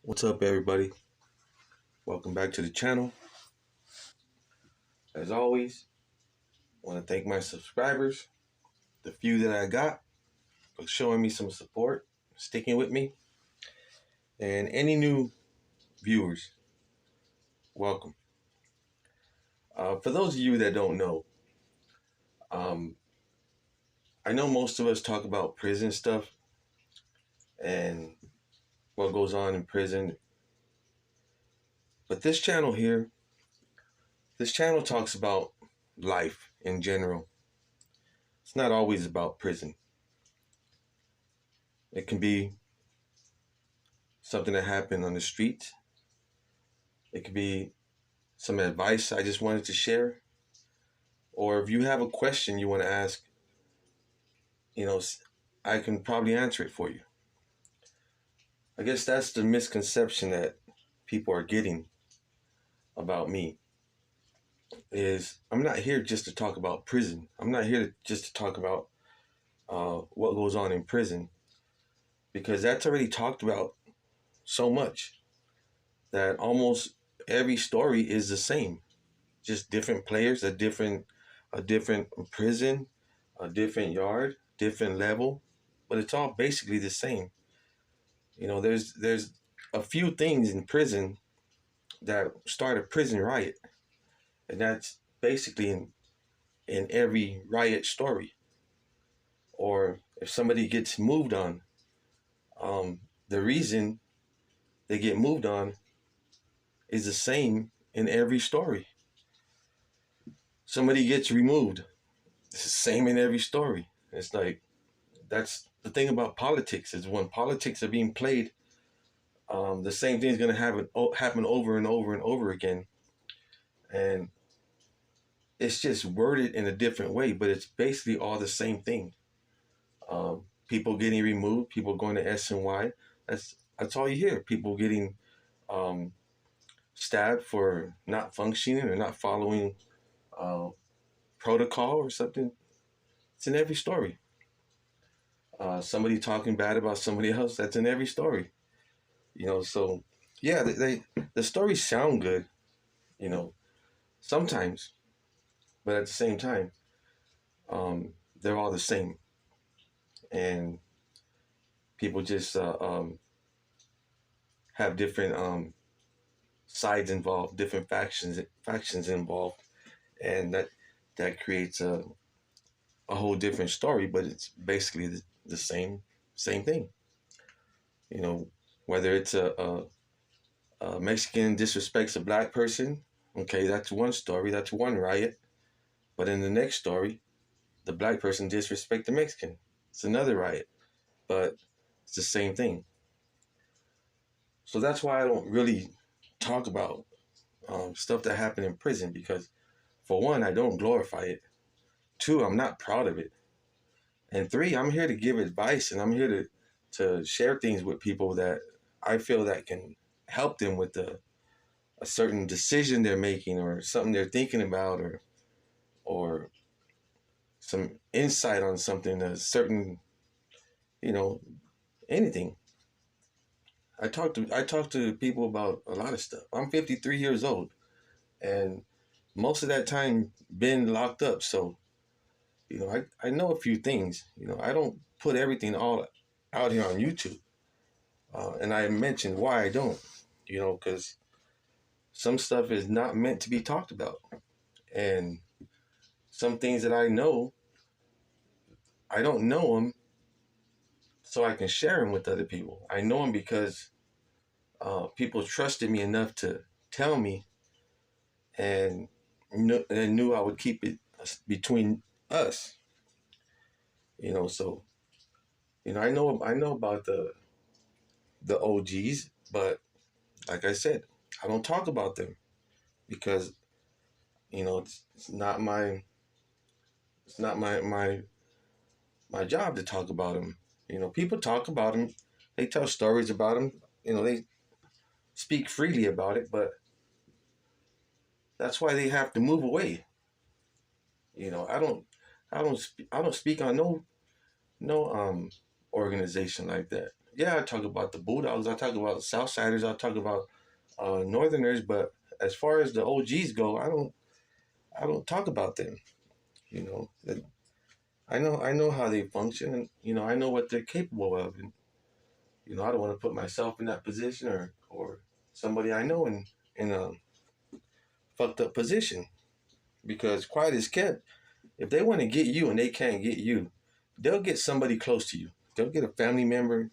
What's up, everybody? Welcome back to the channel. As always, I want to thank my subscribers, the few that I got, for showing me some support, sticking with me, and any new viewers, welcome. For those of you that don't know, um, I know most of us talk about prison stuff and what goes on in prison, but this channel talks about life in general. It's not always about prison. It can be something that happened on the street. It could be some advice I just wanted to share. Or if you have a question you want to ask, you know, I can probably answer it for you. I guess that's the misconception that people are getting about me is I'm not here just to talk about prison. I'm not here just to talk about what goes on in prison, because that's already talked about so much that almost every story is the same. Just different players, a different prison, a different yard, different level, but it's all basically the same. You know, there's a few things in prison that start a prison riot, and that's basically in every riot story. Or if somebody gets moved on, the reason they get moved on is the same in every story. Somebody gets removed, it's the same in every story. It's like that's the thing about politics is when politics are being played, the same thing is going to happen over and over and over again, and it's just worded in a different way, but it's basically all the same thing. People getting removed, people going to SNY. That's all you hear. People getting um, stabbed for not functioning or not following uh, protocol or something. It's in every story. Somebody talking bad about somebody else. That's in every story. You know, so yeah, the stories sound good. You know, sometimes, but at the same time, they're all the same, and people just have different sides involved, different factions involved, and that creates a whole different story. But it's basically the same thing. You know, whether it's a Mexican disrespects a black person, okay, that's one story, that's one riot. But in the next story, the black person disrespect the Mexican, it's another riot. But it's the same thing. So that's why I don't really talk about stuff that happened in prison, because for one, I don't glorify it. Two, I'm not proud of it. And three, I'm here to give advice, and I'm here to share things with people that I feel that can help them with a certain decision they're making, or something they're thinking about, or some insight on something, a certain, you know, anything. I talk to people about a lot of stuff. I'm 53 years old, and most of that time been locked up. So, you know, I know a few things. You know, I don't put everything all out here on YouTube. And I mentioned why I don't, you know, because some stuff is not meant to be talked about. And some things that I don't know them so I can share them with other people. I know them because people trusted me enough to tell me, and knew I would keep it between us. You know, so I know about the OGs, but like I said, I don't talk about them because it's not my job to talk about them. You know, people talk about them, they tell stories about them. You know, they speak freely about it, but that's why they have to move away. You know, I don't speak on no organization like that. yeah, I talk about the Bulldogs, I talk about Southsiders, I talk about Northerners, but as far as the OGs go, I don't talk about them. You know, I know how they function, and I know what they're capable of, and I don't want to put myself in that position or somebody I know in a fucked up position, because quiet is kept. If they want to get you and they can't get you, they'll get somebody close to you. They'll get a family member.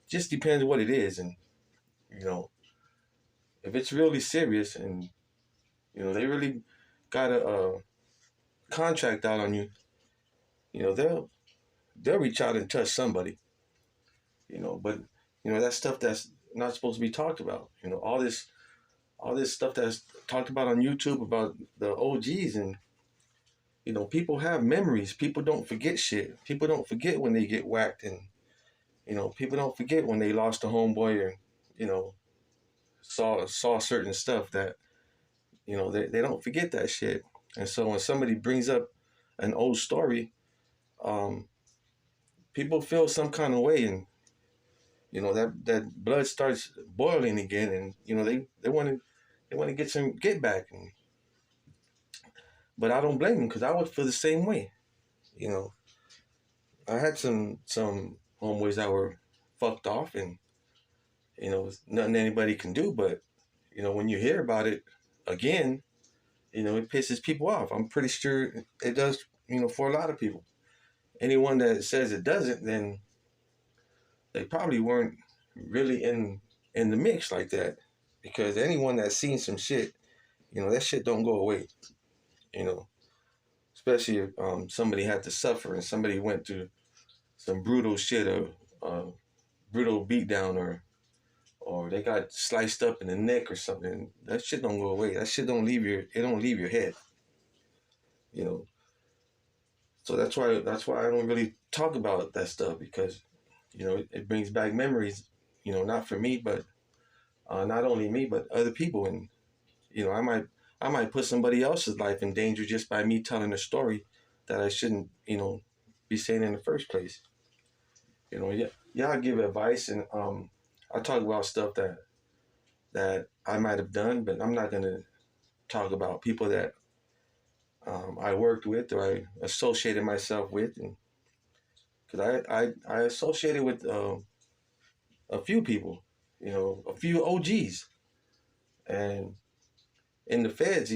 Just depends what it is, and you know if it's really serious and they really got a contract out on you, they'll reach out and touch somebody. But that's stuff that's not supposed to be talked about. All this stuff that's talked about on YouTube about the OGs, and people have memories. People don't forget shit. People don't forget when they get whacked, and people don't forget when they lost a homeboy or you know saw certain stuff that they don't forget that shit. And so when somebody brings up an old story, um, people feel some kind of way, and that blood starts boiling again, and they want to get back, but I don't blame them because I would feel the same way. You know, I had some homeboys that were fucked off, and it's nothing anybody can do. But when you hear about it again, it pisses people off. I'm pretty sure it does. For a lot of people, anyone that says it doesn't, then they probably weren't really in the mix like that. Because anyone that's seen some shit, that shit don't go away. You know, especially if somebody had to suffer and somebody went through some brutal shit or brutal beatdown or they got sliced up in the neck or something. That shit don't go away. That shit don't leave your head. You know, so that's why I don't really talk about that stuff, because it brings back memories. Not for me, but not only me, but other people, and I might put somebody else's life in danger just by me telling a story that I shouldn't be saying in the first place. Yeah, yeah, I give advice, and I talk about stuff that I might have done, but I'm not gonna talk about people that I worked with or I associated myself with, and because I associated with a few people, a few OGs, and in the feds,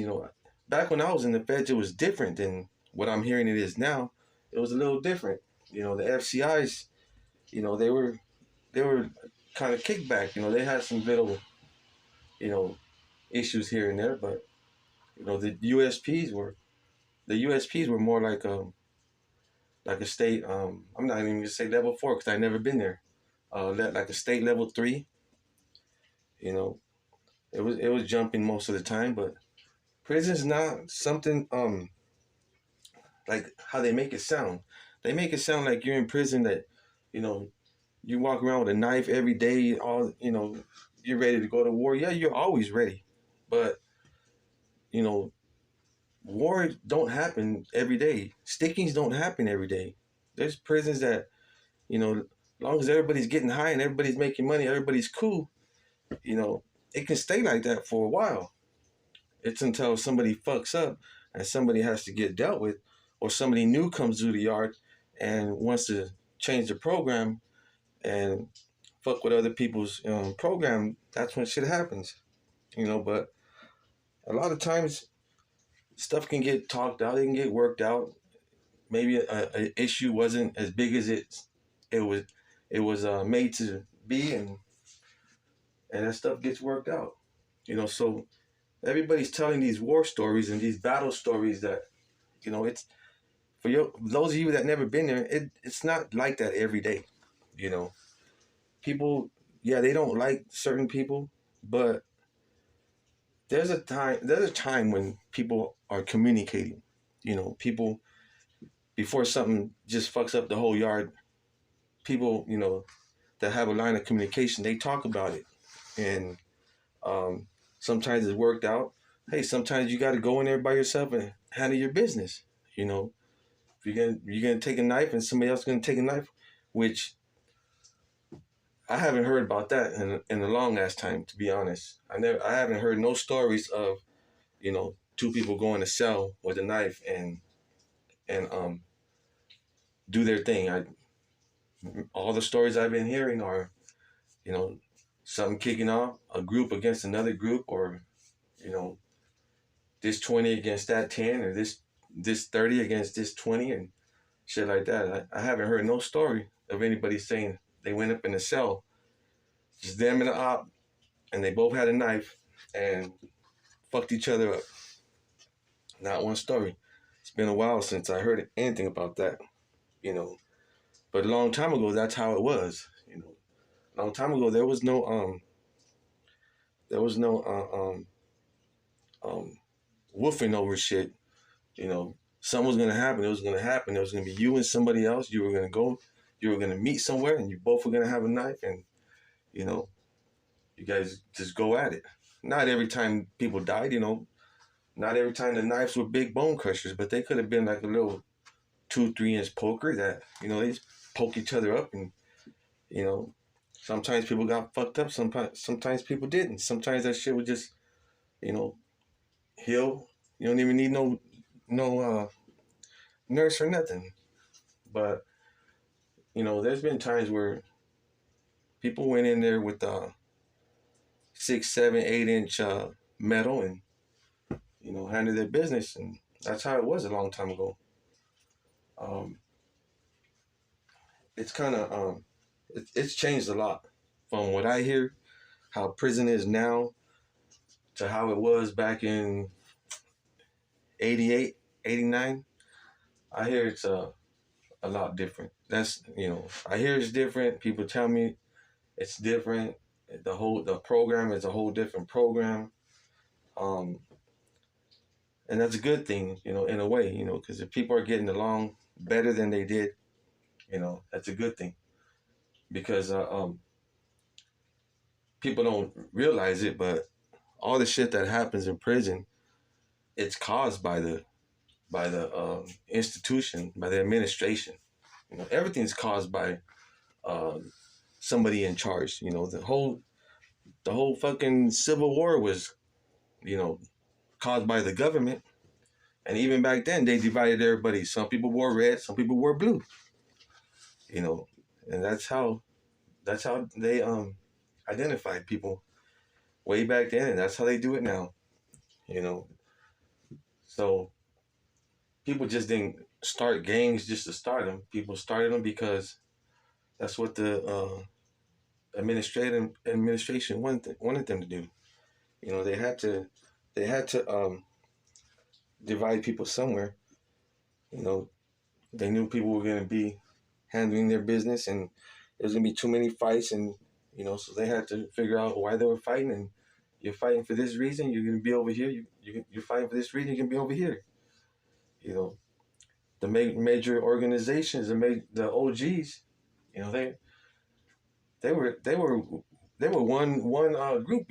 back when I was in the feds, it was different than what I'm hearing it is now. It was a little different. The FCIs, they were kind of kickback. They had some little, you know, issues here and there, but the USPs were more like a state. I'm not even gonna say level 4 because I never been there. Like a state level 3. You know, it was jumping most of the time, but prison's not something like how they make it sound. They make it sound like you're in prison, that you know you walk around with a knife every day. You're ready to go to war. Yeah, you're always ready, but you know war don't happen every day. Stickings don't happen every day. There's prisons that as long as everybody's getting high and everybody's making money, everybody's cool. You know, it can stay like that for a while. It's until somebody fucks up and somebody has to get dealt with, or somebody new comes through the yard and wants to change the program and fuck with other people's program. That's when shit happens. But a lot of times stuff can get talked out. It can get worked out. Maybe a issue wasn't as big as it was made to be, and that stuff gets worked out. So everybody's telling these war stories and these battle stories that it's for those of you that never been there. It's not like that every day. You know, people, yeah, they don't like certain people, but there's a time when people are communicating. People, before something just fucks up the whole yard, people that have a line of communication, they talk about it, and sometimes it's worked out. Hey, sometimes you got to go in there by yourself and handle your business. If you're gonna take a knife and somebody else is gonna take a knife, which I haven't heard about that in a long ass time, to be honest. I haven't heard no stories of, two people going to cell with a knife and do their thing. All the stories I've been hearing are, you know, something kicking off, a group against another group, or, you know, this 20 against that 10, or this 30 against this 20, and shit like that. I haven't heard no story of anybody saying they went up in a cell, just them and the op, and they both had a knife and fucked each other up. Not one story. It's been a while since I heard anything about that, you know. But a long time ago, that's how it was. A long time ago, there was no woofing over shit. Something was gonna happen. It was gonna happen. It was gonna be you and somebody else. You were gonna go. You were gonna meet somewhere, and you both were gonna have a knife, and you know, you guys just go at it. Not every time people died. Not every time the knives were big bone crushers, but they could have been like a little 2-3 inch poker that they just poke each other up, and you know, sometimes people got fucked up. Sometimes people didn't. Sometimes that shit would just you know heal. You don't even need no nurse or nothing. But there's been times where people went in there with 6, 7, 8 inch metal and handled their business, and that's how it was a long time ago. Um, it's kind of it's changed a lot from what I hear, how prison is now to how it was back in 88, 89. I hear it's a lot different. I hear it's different. People tell me it's different. The program is a whole different program. Um, and that's a good thing, in a way, because if people are getting along better than they did, that's a good thing. Because people don't realize it, but all the shit that happens in prison, it's caused by the institution, by the administration. Everything's caused by somebody in charge. The whole fucking Civil War was, you know, caused by the government. And even back then, they divided everybody. Some people wore red, some people wore blue. You know, and that's how they identified people way back then, and that's how they do it now. You know, so people just didn't start gangs just to start them. People started them because that's what the administration wanted them to do. They had to divide people somewhere. You know, they knew people were going to be handling their business, and there's going to be too many fights, and so they had to figure out why they were fighting. And you're fighting for this reason, you're going to be over here. You're fighting for this reason, you can be over here. You know, the major organizations, the OGs, they they were they were they were one group.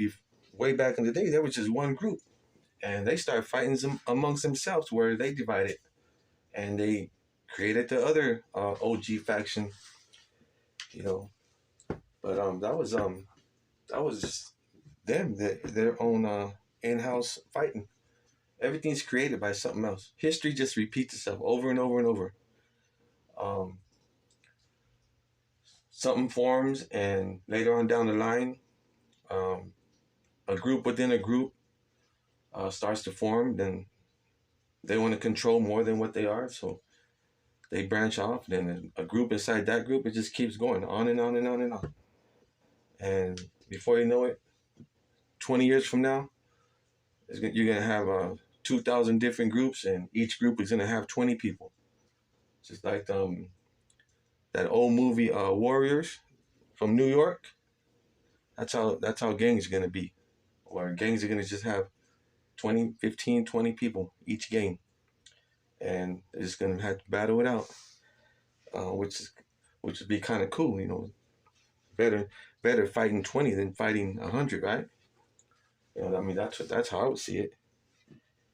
Way back in the day, there was just one group, and they started fighting amongst themselves, where they divided, and they created the other OG faction. You know, but that was just them, their own in-house fighting. Everything's created by something else. History just repeats itself over and over and over. Um, Something forms, and later on down the line, um, a group within a group starts to form. Then they want to control more than what they are, so they branch off. Then a group inside that group, it just keeps going on and on and on and on. And before you know it, 20 years from now, you're gonna have 2,000 different groups, and each group is gonna have 20 people. Just like that old movie Warriors from New York. That's how gangs are gonna be. Or gangs are gonna just have 20, 15, 20 people each gang, and they're just gonna have to battle it out, which would be kind of cool. Better fighting 20 than fighting 100, right? I mean, that's how I would see it.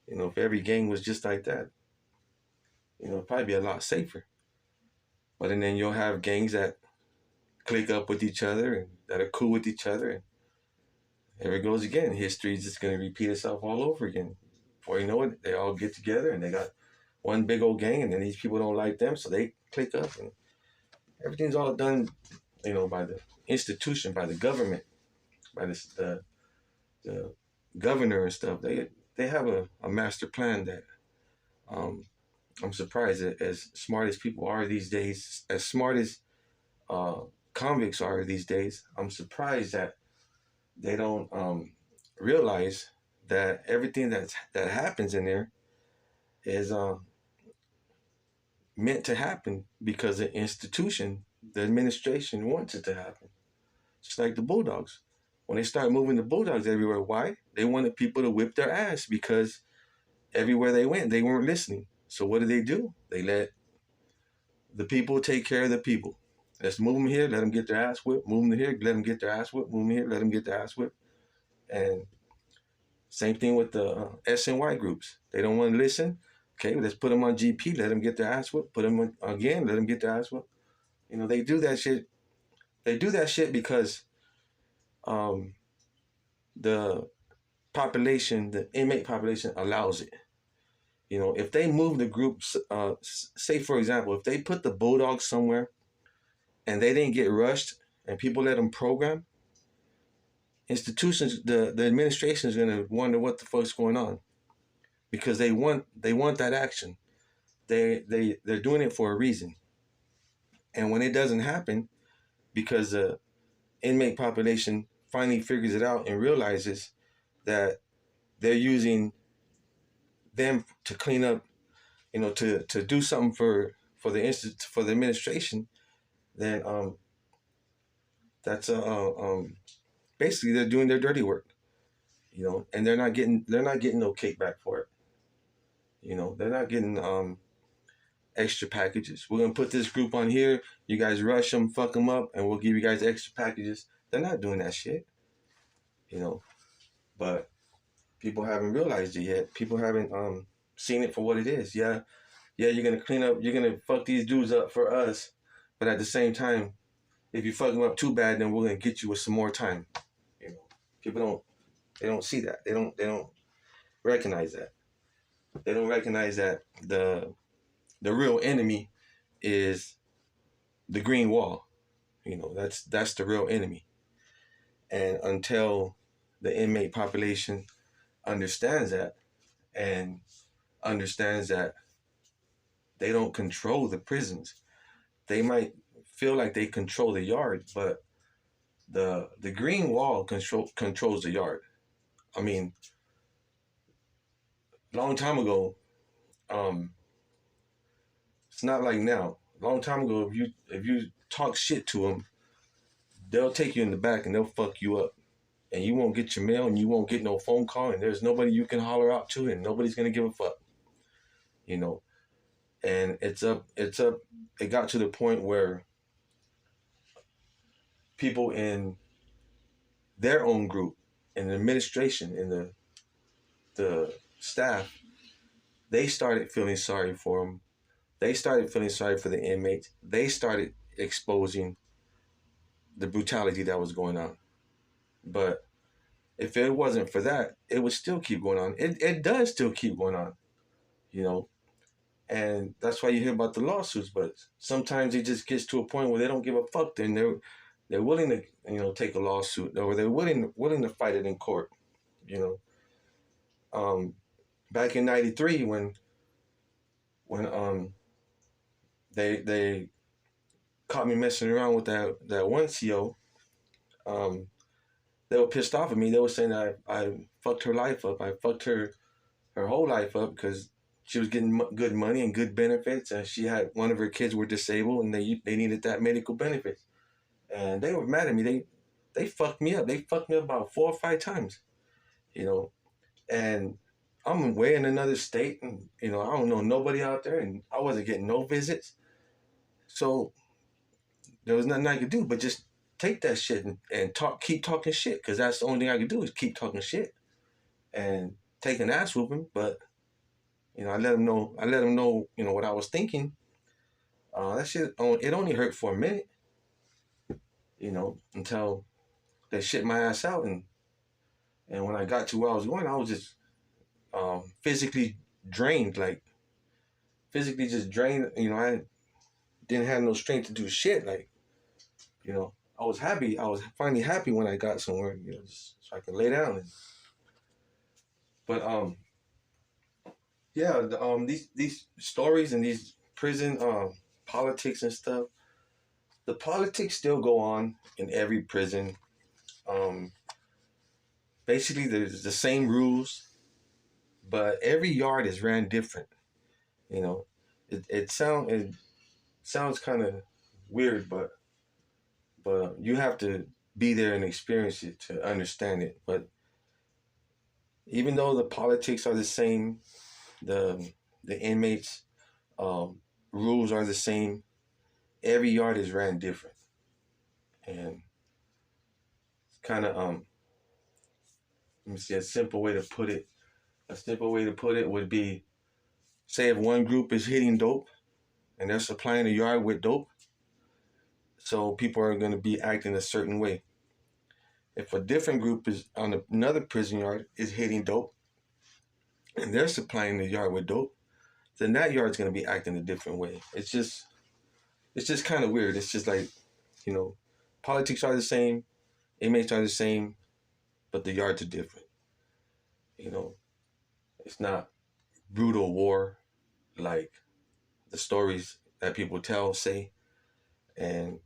If every gang was just like that, it'd probably be a lot safer. But and then you'll have gangs that click up with each other and that are cool with each other. And here it goes again. History is just going to repeat itself all over again. Before you know it, they all get together and they got one big old gang, and then these people don't like them, so they click up, and everything's all done, by the institution, by the government, by the governor and stuff. They have a master plan that um, I'm surprised that as smart as people are these days, as smart as uh, convicts are these days, I'm surprised that they don't realize that everything that happens in there is meant to happen because the institution, the administration wants it to happen. Just like the Bulldogs. When they start moving the Bulldogs everywhere, why? They wanted people to whip their ass because everywhere they went, they weren't listening. So what do? They let the people take care of the people. Let's move them here, let them get their ass whipped. Move them here, let them get their ass whipped. Move them here, let them get their ass whipped. And same thing with the SNY groups. They don't want to listen. Okay, let's put them on GP, let them get their ass whipped. Put them on, again, let them get their ass whipped. They do that shit. They do that shit because um, the population, the inmate population allows it. If they move the groups, say for example, if they put the Bulldogs somewhere and they didn't get rushed and people let them program, institutions, the administration is going to wonder what the fuck's going on because they want that action. They're doing it for a reason. And when it doesn't happen, because the inmate population finally figures it out and realizes that they're using them to clean up, to do something for the administration, then that's basically they're doing their dirty work, and they're not getting no kickback for it. They're not getting extra packages. We're gonna put this group on here. You guys rush them, fuck them up, and we'll give you guys extra packages. They're not doing that shit, But people haven't realized it yet. People haven't seen it for what it is. Yeah, you're gonna clean up. You're gonna fuck these dudes up for us, but at the same time, if you fuck them up too bad, then we're gonna get you with some more time. People don't see that. They don't recognize that. They don't recognize that the real enemy is the green wall. That's the real enemy. And until the inmate population understands that and understands that they don't control the prisons, they might feel like they control the yard, but the green wall controls the yard. I mean, long time ago, it's not like now. A long time ago, if you talk shit to them, they'll take you in the back and they'll fuck you up, and you won't get your mail and you won't get no phone call, and there's nobody you can holler out to, and nobody's gonna give a fuck. And it's up. It got to the point where people in their own group, in the administration, in the staff, they started feeling sorry for them. They started feeling sorry for the inmates. They started exposing the brutality that was going on. But if it wasn't for that, it would still keep going on. It does still keep going on, and that's why you hear about the lawsuits. But sometimes it just gets to a point where they don't give a fuck. Then they're willing to take a lawsuit, or they're willing to fight it in court. Back in '93 when they caught me messing around with that one CO, they were pissed off at me. They were saying that I fucked her life up. I fucked her whole life up because she was getting good money and good benefits, and she had one of her kids were disabled, and they needed that medical benefits. And they were mad at me. They fucked me up. They fucked me up about 4 or 5 times, And I'm way in another state, and I don't know nobody out there, and I wasn't getting no visits. So there was nothing I could do but just take that shit and keep talking shit, because that's the only thing I could do is keep talking shit and take an ass whooping. But I let them know what I was thinking. That shit, it only hurt for a minute. until they shit my ass out. And when I got to where I was going, I was just physically drained, like physically just drained. I didn't have no strength to do shit. Like, I was happy. I was finally happy when I got somewhere, just so I could lay down. But yeah, these stories and these prison politics and stuff. The politics still go on in every prison. Um, Basically, there's the same rules, but every yard is ran different. You know, it sounds kind of weird, but you have to be there and experience it to understand it. But even though the politics are the same, the the inmates rules are the same. Every yard is ran different, and kind of let me see a simple way to put it. A simple way to put it would be, say if one group is hitting dope and they're supplying the yard with dope, so people are going to be acting a certain way. If a different group is on another prison yard is hitting dope and they're supplying the yard with dope, then that yard's going to be acting a different way. It's just kind of weird. It's just like, you know, politics are the same, inmates are the same, but the yards are different. You know, it's not brutal war like the stories that people say, and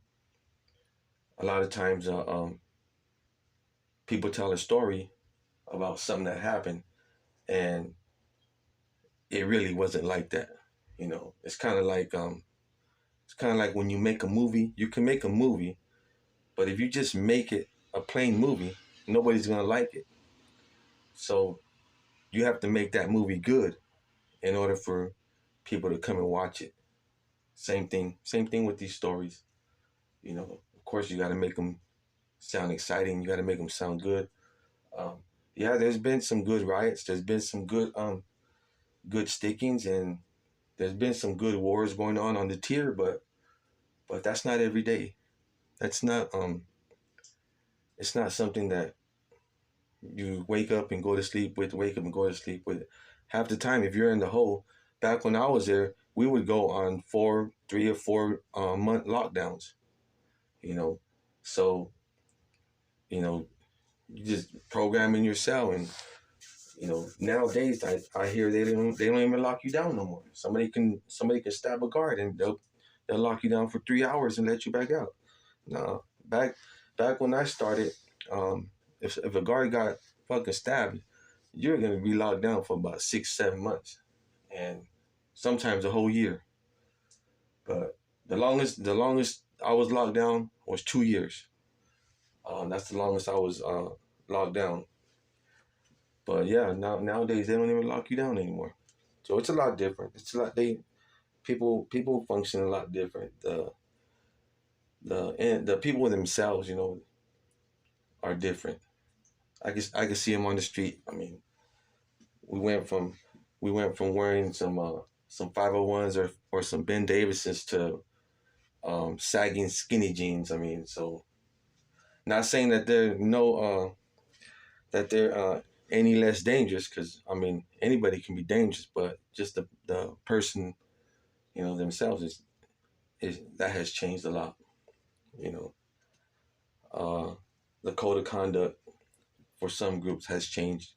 a lot of times people tell a story about something that happened, and it really wasn't like that. It's kind of like when you make a movie. You can make a movie, but if you just make it a plain movie, nobody's gonna like it. So you have to make that movie good in order for people to come and watch it. Same thing with these stories. Of course, you got to make them sound exciting. You got to make them sound good. Um, yeah, there's been some good riots. There's been some good stickings, and there's been some good wars going on the tier. But that's not every day. That's not It's not something that you wake up and go to sleep with. Wake up and go to sleep with. Half the time, if you're in the hole, back when I was there, we would go on 3 or 4 month lockdowns. You know, so you know you just programming your cell. And nowadays I hear they don't even lock you down no more. Somebody can stab a guard and they'll lock you down for 3 hours and let you back out. No, back when I started, if a guard got fucking stabbed, you're gonna be locked down for about 6 7 months, and sometimes a whole year. But the longest I was locked down was 2 years. That's the longest I was locked down. But yeah, nowadays they don't even lock you down anymore. So it's a lot different. It's a lot they people function a lot different. The people themselves, are different. I can see them on the street. I mean, we went from wearing some 501s or some Ben Davisons to sagging skinny jeans. I mean, so not saying that they're any less dangerous, because I mean anybody can be dangerous, but just the person, themselves is that has changed a lot. You know, uh, the code of conduct for some groups has changed.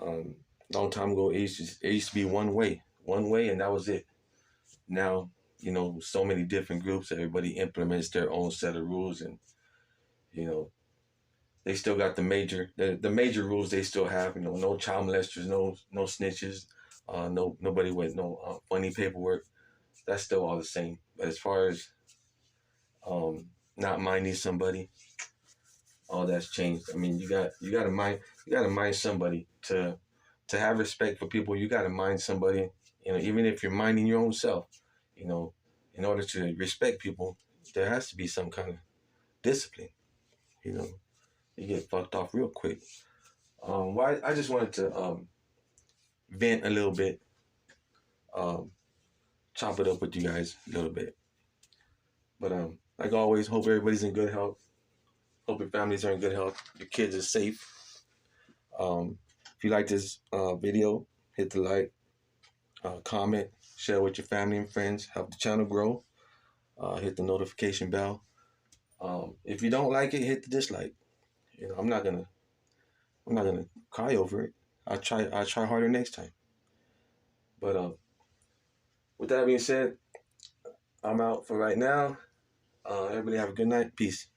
Um, Long time ago, it used to be one way, and that was it. Now, so many different groups. Everybody implements their own set of rules, and you know, they still got the major rules. They still have, no child molesters, no snitches, nobody with no funny paperwork. That's still all the same. But as far as not minding somebody, all that's changed. I mean, you gotta mind somebody to have respect for people. You gotta mind somebody. Even if you're minding your own self, you know, in order to respect people, there has to be some kind of discipline. You know, you get fucked off real quick. Why I just wanted to vent a little bit, um, chop it up with you guys a little bit. But Like always, hope everybody's in good health. Hope your families are in good health. Your kids are safe. If you like this video, hit the like, comment, share with your family and friends. Help the channel grow. Hit the notification bell. If you don't like it, hit the dislike. You know, I'm not gonna cry over it. I try harder next time. But with that being said, I'm out for right now. Everybody have a good night. Peace.